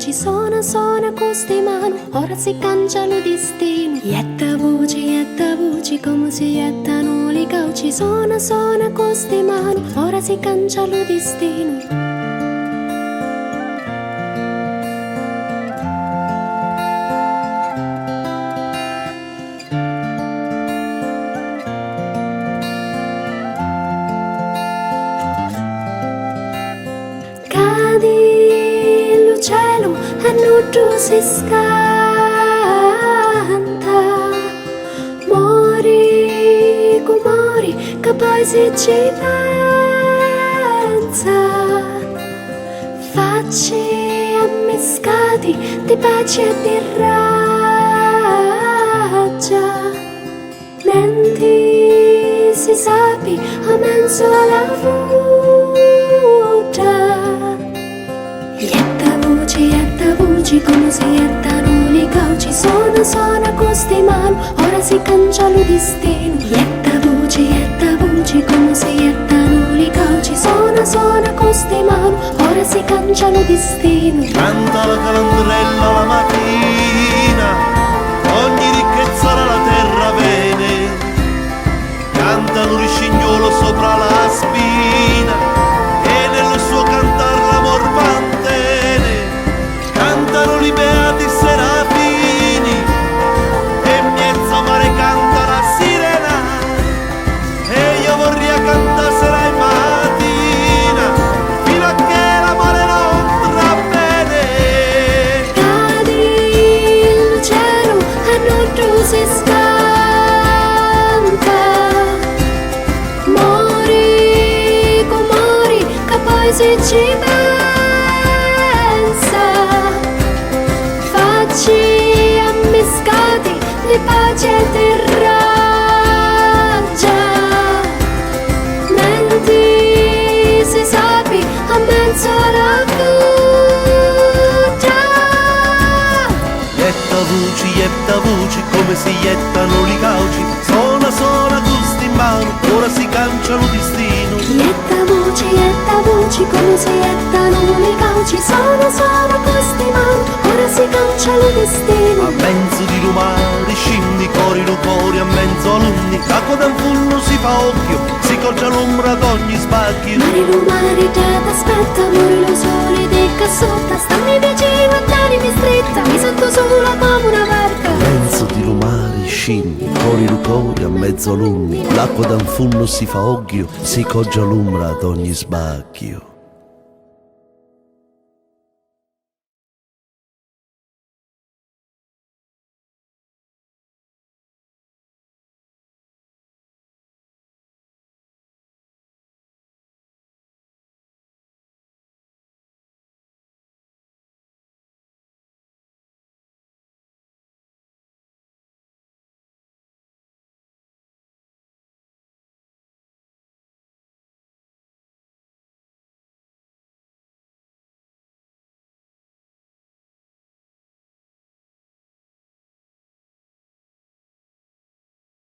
cauci, suona queste mani, ora si cancia lo destino. Ietta voci, come si iettano le cauci, suona queste mani, ora si cancia lo destino. Cadi il cielo e non si scanta, muori che poi si ci pensa, facci ammiscati di pace e di ragia, menti si sapi a mezzo alla fuga. Ietta voci, come si iettano le cauci, suona queste mani, ora si cancia lo destino. Ietta voci, come si iettano le cauci, suona queste mani, ora si cancia lo destino. Canta la calandrella la mattina, ogni ricchezza dalla terra viene, canta l'uricignolo sopra la spina e nel suo cantar l'amor mantene, cantano i beati serafini e in mezzo mare canta la sirena e io vorrei cantarsela in mattina fino a che l'amore non tra bene. Cadi il cielo e non si scanta, muori che poi si ci pensa, facci ammiscati di pace e di ragia, menti si sapi a mezzo alla fuga. Ietta voci, come si iettano li cauci, suona gusti in mano, ora si cancia lo destino. Ietta voci, come si iettano le cauci, suona queste mani, ora si cancia lo destino. A mezzo di lumari scendi cori lucori, a mezzo alunni, l'acqua del fulno si fa occhio, si coggia l'ombra d'ogni sbacchio. Mari già t'aspetta, muore lo sole di cassotta, stammi vicino e tenimi stretta, mi sento sola come una barca. A mezzo di lumari scendi cori lucori, a mezzo alunni, l'acqua da un fulno si fa occhio, si coggia l'ombra d'ogni sbacchio.